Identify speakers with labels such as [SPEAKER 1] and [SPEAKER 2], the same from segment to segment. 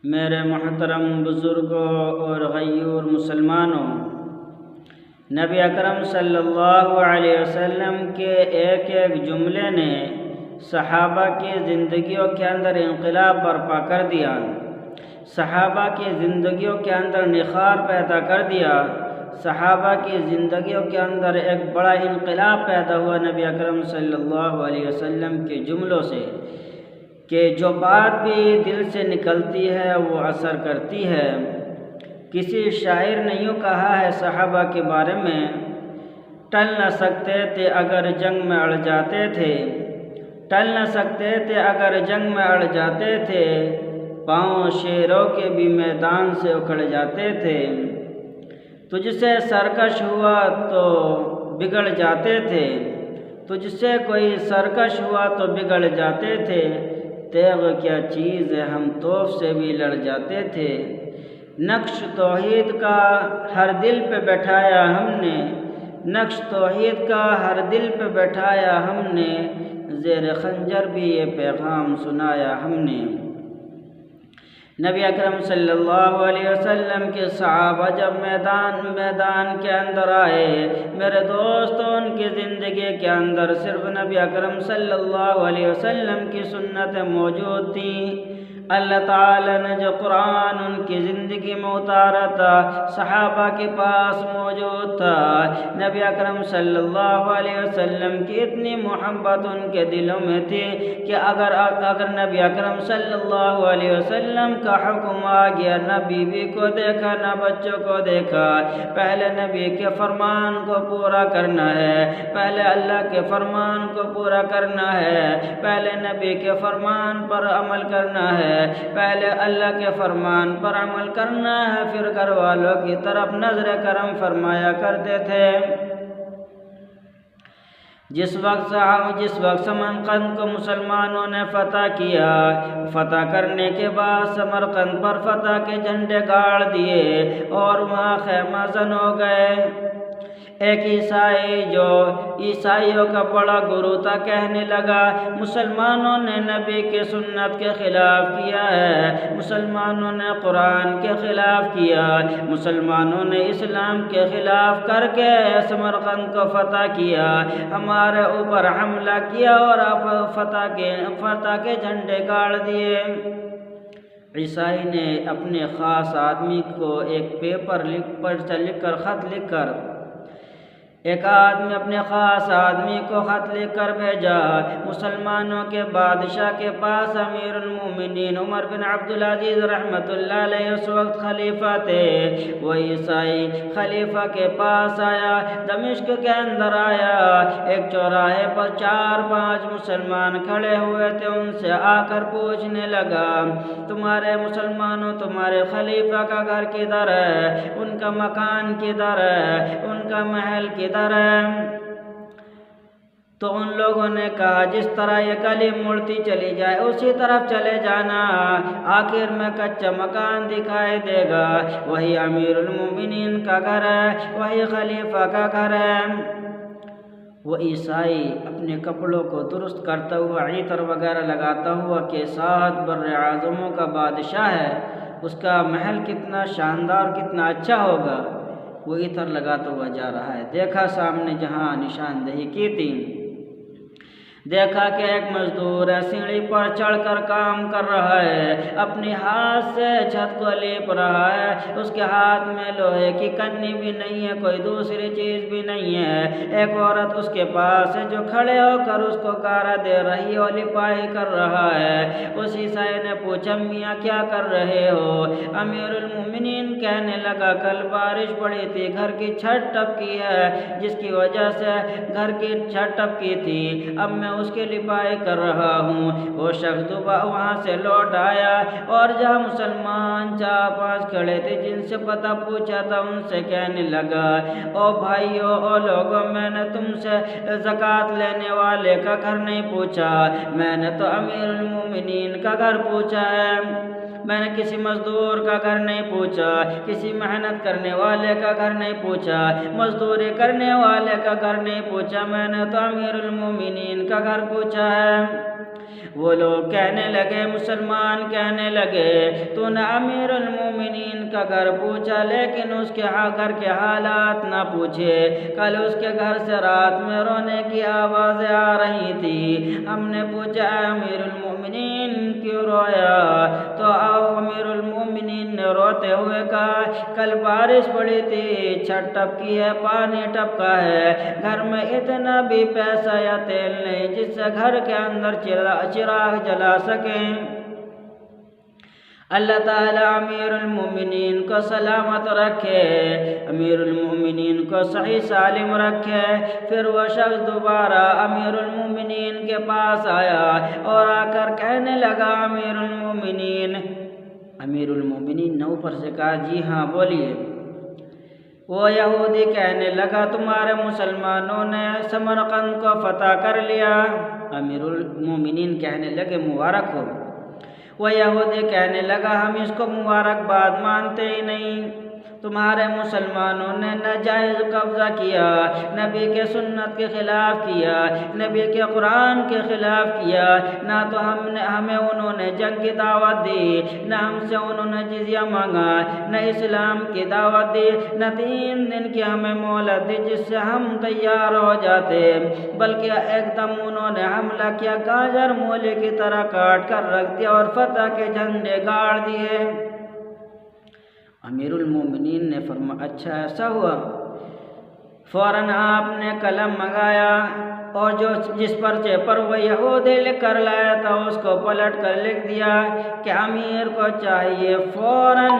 [SPEAKER 1] میرے محترم بزرگوں اور غیور مسلمانوں، نبی اکرم صلی اللہ علیہ وسلم کے ایک ایک جملے نے صحابہ کی زندگیوں کے اندر انقلاب برپا کر دیا، صحابہ کی زندگیوں کے اندر نخار پیدا کر دیا، صحابہ کی زندگیوں کے اندر ایک بڑا انقلاب پیدا ہوا نبی اکرم صلی اللہ علیہ وسلم کے جملوں سے، کہ جو بات بھی دل سے نکلتی ہے وہ اثر کرتی ہے۔ کسی شاعر نے یوں کہا ہے صحابہ کے بارے میں، ٹل نہ سکتے تھے اگر جنگ میں اڑ جاتے تھے، ٹل نہ سکتے تھے اگر جنگ میں اڑ جاتے تھے، پاؤں شیروں کے بھی میدان سے اکھڑ جاتے تھے، تجھ سے سرکش ہوا تو بگڑ جاتے تھے، تجھ سے کوئی سرکش ہوا تو بگڑ جاتے تھے، تیغ کیا چیز ہے ہم توپ سے بھی لڑ جاتے تھے، نقش توحید کا ہر دل پہ بٹھایا ہم نے، نقش توحید کا ہر دل پہ بٹھایا ہم نے، زیر خنجر بھی یہ پیغام سنایا ہم نے۔ نبی اکرم صلی اللہ علیہ وسلم کے صحابہ جب میدان کے اندر آئے، میرے دوستوں، ان کی زندگی کے اندر صرف نبی اکرم صلی اللہ علیہ وسلم کی سنتیں موجود تھیں۔ اللہ تعالیٰ نے جو قرآن ان کی زندگی میں اتارا تھا صحابہ کے پاس موجود تھا۔ نبی اکرم صلی اللہ علیہ وسلم کی اتنی محبت ان کے دلوں میں تھی کہ اگر نبی اکرم صلی اللہ علیہ وسلم کا حکم آ گیا، نہ بیوی کو دیکھا نہ بچوں کو دیکھا، پہلے نبی کے فرمان کو پورا کرنا ہے، پہلے اللہ کے فرمان کو پورا کرنا ہے، پہلے نبی کے فرمان پر عمل کرنا ہے، پہلے اللہ کے فرمان پر عمل کرنا ہے، پھر گھر والوں کی طرف نظر کرم فرمایا کرتے تھے۔ جس وقت سمرقند کو مسلمانوں نے فتح کیا، فتح کرنے کے بعد سمرقند پر فتح کے جھنڈے گاڑ دیے اور وہاں خیمہ زن ہو گئے۔ ایک عیسائی جو عیسائیوں کا بڑا گرو تھا کہنے لگا، مسلمانوں نے نبی کے سنت کے خلاف کیا ہے، مسلمانوں نے قرآن کے خلاف کیا، مسلمانوں نے اسلام کے خلاف کر کے سمرقند کو فتح کیا، ہمارے اوپر حملہ کیا اور فتح کے جھنڈے گاڑ دیے۔ عیسائی نے اپنے خاص آدمی کو ایک پیپر خط لکھ کر ایک آدمی اپنے خاص آدمی کو خط لکھ کر بھیجا مسلمانوں کے بادشاہ کے پاس۔ امیر المومنین عمر بن عبدالعزیز رحمۃ اللہ علیہ اس وقت خلیفہ تھے۔ وہ عیسائی خلیفہ کے پاس آیا، دمشق کے اندر آیا، ایک چوراہے پر 4-5 مسلمان کھڑے ہوئے تھے، ان سے آ کر پوچھنے لگا، تمہارے مسلمانوں تمہارے خلیفہ کا گھر کدھر ہے، ان کا مکان کدھر ہے، ان کا محل کدھر ہے؟ تو ان لوگوں نے کہا، جس طرح یہ گلی مڑتی چلی جائے اسی طرف چلے جانا، آخر میں کچا مکان دکھائی دے گا، وہی امیر المومنین کا گھر ہے، وہی خلیفہ کا گھر ہے۔ وہ عیسائی اپنے کپڑوں کو درست کرتا ہوا، عطر وغیرہ لگاتا ہوا کہ 7 بر اعظموں کا بادشاہ ہے، اس کا محل کتنا شاندار کتنا اچھا ہوگا، وہ عطر لگاتا ہوا جا رہا ہے۔ دیکھا سامنے جہاں نشاندہی کی تھی، دیکھا کہ ایک مزدور ہے، سیڑھی پر چڑھ کر کام کر رہا ہے، اپنے ہاتھ سے چھت کو لیپ رہا ہے، اس کے ہاتھ میں لوہے کی کنی بھی نہیں ہے، کوئی دوسری چیز بھی نہیں ہے۔ ایک عورت اس کے پاس ہے جو کھڑے ہو کر اس کو گارا دے رہی اور لپائی کر رہا ہے۔ اس عیسائی نے پوچھا، میاں کیا کر رہے ہو؟ امیر المومنین کہنے لگا، کل بارش پڑی تھی، گھر کی چھت ٹپکی ہے، جس کی وجہ سے گھر کی چھت ٹپکی تھی، اب میں اس کی لپائی کر رہا ہوں۔ وہ شخص وہاں سے لوٹ آیا اور جہاں مسلمان 4-5 کھڑے تھے جن سے پتہ پوچھا تھا ان سے کہنے لگا، او بھائیو، او لوگوں، میں نے تم سے زکوٰۃ لینے والے کا گھر نہیں پوچھا، میں نے تو امیر المومنین کا گھر پوچھا ہے، میں نے کسی مزدور کا گھر نہیں پوچھا، کسی محنت کرنے والے کا گھر نہیں پوچھا، مزدوری کرنے والے کا گھر نہیں پوچھا، میں نے تو امیر المومنین کا گھر پوچھا ہے۔ وہ لوگ کہنے لگے، مسلمان کہنے لگے، تو نے امیر المومنین کا گھر پوچھا لیکن اس کے گھر کے حالات نہ پوچھے۔ کل اس کے گھر سے رات میں رونے کی آوازیں آ رہی تھی۔ ہم نے پوچھا، اے امیر المومنین کیوں رویا؟ تو امیر المومنین نے روتے ہوئے کہا، کل بارش پڑی تھی، چھت ٹپکی ہے، پانی ٹپکا ہے، گھر میں اتنا بھی پیسہ یا تیل نہیں جس سے گھر کے اندر چراغ جلا سکیں۔ اللہ تعالیٰ امیر المومنین کو سلامت رکھے، امیر المومنین کو صحیح سالم رکھے۔ پھر وہ شخص دوبارہ امیر المومنین کے پاس آیا اور آ کر کہنے لگا، امیر المومنین نے اوپر سے کہا، جی ہاں بولیے۔ وہ یہودی کہنے لگا، تمہارے مسلمانوں نے سمرقند کو فتح کر لیا۔ امیر المومنین کہنے لگے، مبارک ہو۔ وہ یہودی کہنے لگا، ہم اس کو مبارکباد مانتے ہی نہیں۔ تمہارے مسلمانوں نے ناجائز قبضہ کیا، نبی کے سنت کے خلاف کیا، نبی کے قرآن کے خلاف کیا۔ نہ تو ہمیں انہوں نے جنگ کی دعوت دی، نہ ہم سے انہوں نے جزیہ مانگا، نہ اسلام کی دعوت دی، نہ 3 دن کی ہمیں مہلت دی جس سے ہم تیار ہو جاتے، بلکہ ایک دم انہوں نے حملہ کیا، گاجر مولی کی طرح کاٹ کر رکھ دیا اور فتح کے جھنڈے گاڑ دیے۔ امیر المومنین نے فرمایا، اچھا ایسا ہوا؟ فوراً آپ نے قلم منگایا اور جس پرچے پر وہ یہودی لکھ کر لایا تھا اس کو پلٹ کر لکھ دیا کہ امیر کو چاہیے فوراً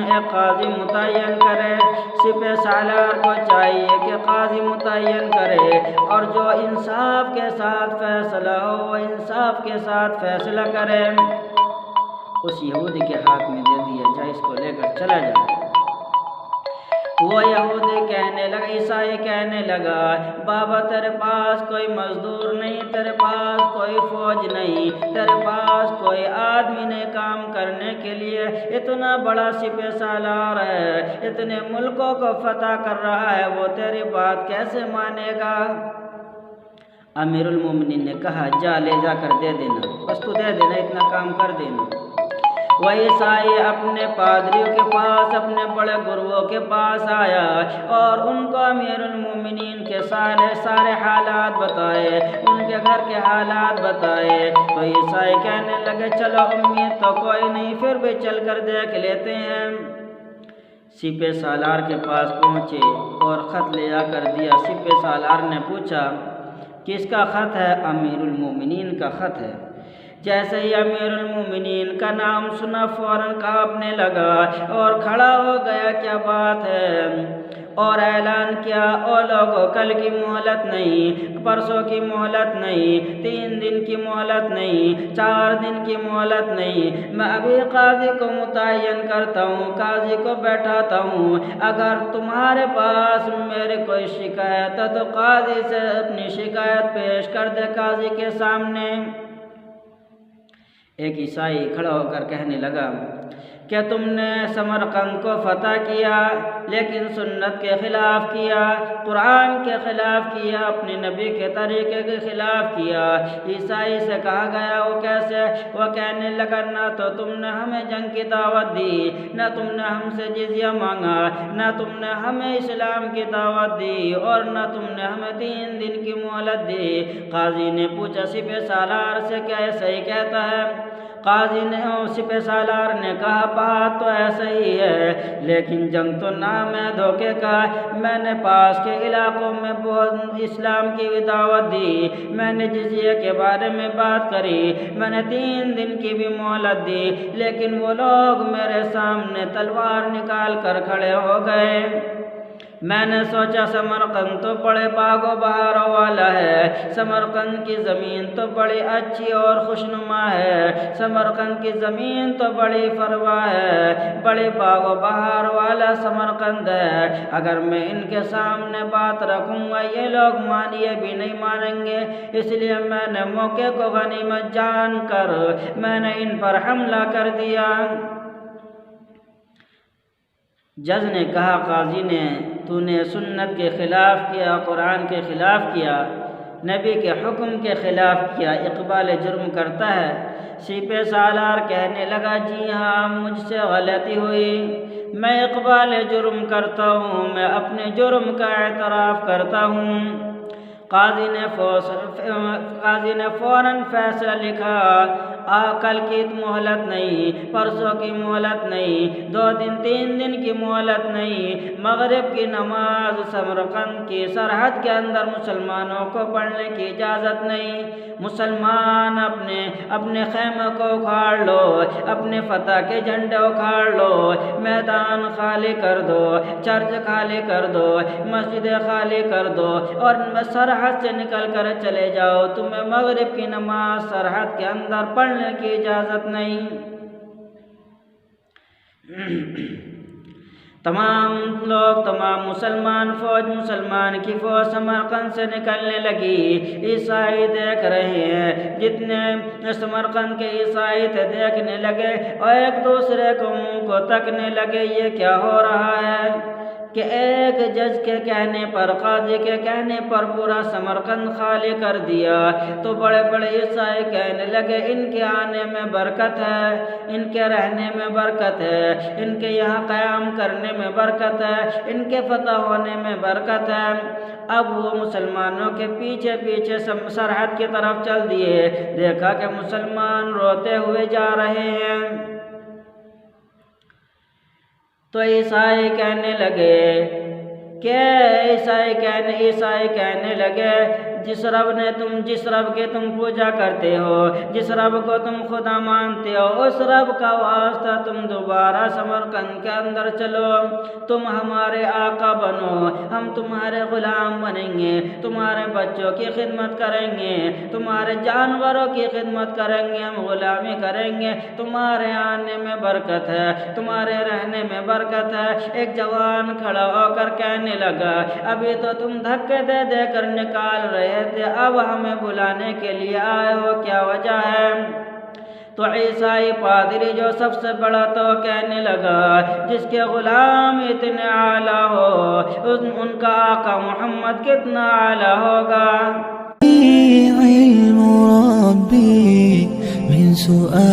[SPEAKER 1] ایک قاضی متعین کرے، سپہ سالار کو چاہیے کہ قاضی متعین کرے، اور جو انصاف کے ساتھ فیصلہ ہو وہ انصاف کے ساتھ فیصلہ کرے۔ اس یہودی کے ہاتھ میں دے دیا، جا اس کو لے کر چلا جا۔ وہ یہودی کہنے لگا، عیسائی کہنے لگا، بابا تیرے پاس کوئی مزدور نہیں، تیرے پاس کوئی فوج نہیں، تیرے پاس کوئی آدمی نہیں کام کرنے کے لیے، اتنا بڑا سپہ سالار ہے، اتنے ملکوں کو فتح کر رہا ہے، وہ تیری بات کیسے مانے گا؟ امیر المومنین نے کہا، جا لے جا کر دے دینا، بس تو دے دینا، اتنا کام کر دینا۔ وہ عیسائی اپنے پادریوں کے پاس، اپنے بڑے گروؤں کے پاس آیا اور ان کو امیر المومنین کے سارے حالات بتائے، ان کے گھر کے حالات بتائے۔ تو عیسائی کہنے لگے، چلو امید تو کوئی نہیں، پھر بھی چل کر دیکھ لیتے ہیں۔ سپہ سالار کے پاس پہنچے اور خط لے آ کر دیا۔ سپہ سالار نے پوچھا، کس کا خط ہے؟ امیر المومنین کا خط ہے۔ جیسے ہی امیر المومنین کا نام سنا فوراً کانپنے لگا اور کھڑا ہو گیا، کیا بات ہے؟ اور اعلان کیا، او لوگوں، کل کی مہلت نہیں، پرسوں کی مہلت نہیں، 3 دن کی مہلت نہیں، 4 دن کی مہلت نہیں، میں ابھی قاضی کو متعین کرتا ہوں، قاضی کو بیٹھاتا ہوں۔ اگر تمہارے پاس میری کوئی شکایت ہے تو قاضی سے اپنی شکایت پیش کر دے قاضی کے سامنے۔ ایک عیسائی کھڑا ہو کر کہنے لگا، کہ تم نے سمرقند کو فتح کیا لیکن سنت کے خلاف کیا، قرآن کے خلاف کیا، اپنے نبی کے طریقے کے خلاف کیا۔ عیسائی سے کہا گیا، وہ کیسے؟ وہ کہنے لگا، نہ تو تم نے ہمیں جنگ کی دعوت دی، نہ تم نے ہم سے جزیہ مانگا، نہ تم نے ہمیں اسلام کی دعوت دی، اور نہ تم نے ہمیں 3 دن کی مہلت دی۔ قاضی نے پوچھا سپہ سالار سے، کیا ایسا ہی کہتا ہے؟ قاضی نے سپہ سالار نے کہا، بات تو ایسا ہی ہے، لیکن جنگ تو نام ہے دھوکے کا۔ میں نے پاس کے علاقوں میں بہت اسلام کی بھی دعوت دی، میں نے جزیے کے بارے میں بات کری، میں نے 3 دن کی بھی مہلت دی، لیکن وہ لوگ میرے سامنے تلوار نکال کر کھڑے ہو گئے۔ میں نے سوچا سمرقند تو بڑے باغ و بہاروں والا ہے، سمرقند کی زمین تو بڑی اچھی اور خوشنما ہے، سمرقند کی زمین تو بڑی فروا ہے، بڑے باغ و بہار والا سمرقند ہے۔ اگر میں ان کے سامنے بات رکھوں گا یہ لوگ مانیے بھی نہیں مانیں گے، اس لیے میں نے موقع کو غنیمت جان کر میں نے ان پر حملہ کر دیا۔ جج نے کہا، قاضی نے، تو نے سنت کے خلاف کیا، قرآن کے خلاف کیا، نبی کے حکم کے خلاف کیا، اقبال جرم کرتا ہے۔ سیپ سالار کہنے لگا جی ہاں مجھ سے غلطی ہوئی، میں اقبال جرم کرتا ہوں، میں اپنے جرم کا اعتراف کرتا ہوں۔ قاضی نے فوراً فیصلہ لکھا، کل کی مہلت نہیں، پرسوں کی مہلت نہیں، 2 دن 3 دن کی مہلت نہیں، مغرب کی نماز سمرقند کی سرحد کے اندر مسلمانوں کو پڑھنے کی اجازت نہیں۔ مسلمان اپنے خیمے کو اکھاڑ لو، اپنے فتح کے جھنڈے اکھاڑ لو، میدان خالی کر دو، چرچ خالی کر دو، مسجدیں خالی کر دو اور سرحد سے نکل کر چلے جاؤ، تمہیں مغرب کی نماز سرحد کے اندر پڑھنے کی اجازت نہیں۔ تمام مسلمان کی فوج سمرقند سے نکلنے لگی۔ عیسائی دیکھ رہے ہیں، جتنے سمرقند کے عیسائی تھے دیکھنے لگے اور ایک دوسرے کو منہ کو تکنے لگے، یہ کیا ہو رہا ہے کہ ایک جج کے کہنے پر، قاضی کے کہنے پر پورا سمرقند خالی کر دیا۔ تو بڑے بڑے عیسائی کہنے لگے ان کے آنے میں برکت ہے، ان کے رہنے میں برکت ہے، ان کے یہاں قیام کرنے میں برکت ہے، ان کے فتح ہونے میں برکت ہے۔ اب وہ مسلمانوں کے پیچھے پیچھے سرحد کی طرف چل دیے، دیکھا کہ مسلمان روتے ہوئے جا رہے ہیں۔ تو عیسائی کہنے لگے جس رب کے تم پوجا کرتے ہو، جس رب کو تم خدا مانتے ہو، اس رب کا واسطہ تم دوبارہ سمرقند کے اندر چلو، تم ہمارے آقا بنو، ہم تمہارے غلام بنیں گے، تمہارے بچوں کی خدمت کریں گے، تمہارے جانوروں کی خدمت کریں گے، ہم غلامی کریں گے، تمہارے آنے میں برکت ہے، تمہارے رہنے میں برکت ہے۔ ایک جوان کھڑا ہو کر کہنے لگا ابھی تو تم دھکے دے دے کر نکال رہے تھے، اب ہمیں بلانے کے لیے آئے ہو، کیا وجہ ہے؟ تو عیسائی پادری جو سب سے بڑا تو کہنے لگا جس کے غلام اتنے اعلیٰ ہو ان کا آقا محمد کتنا اعلیٰ ہوگا۔
[SPEAKER 2] علم ربی من سؤال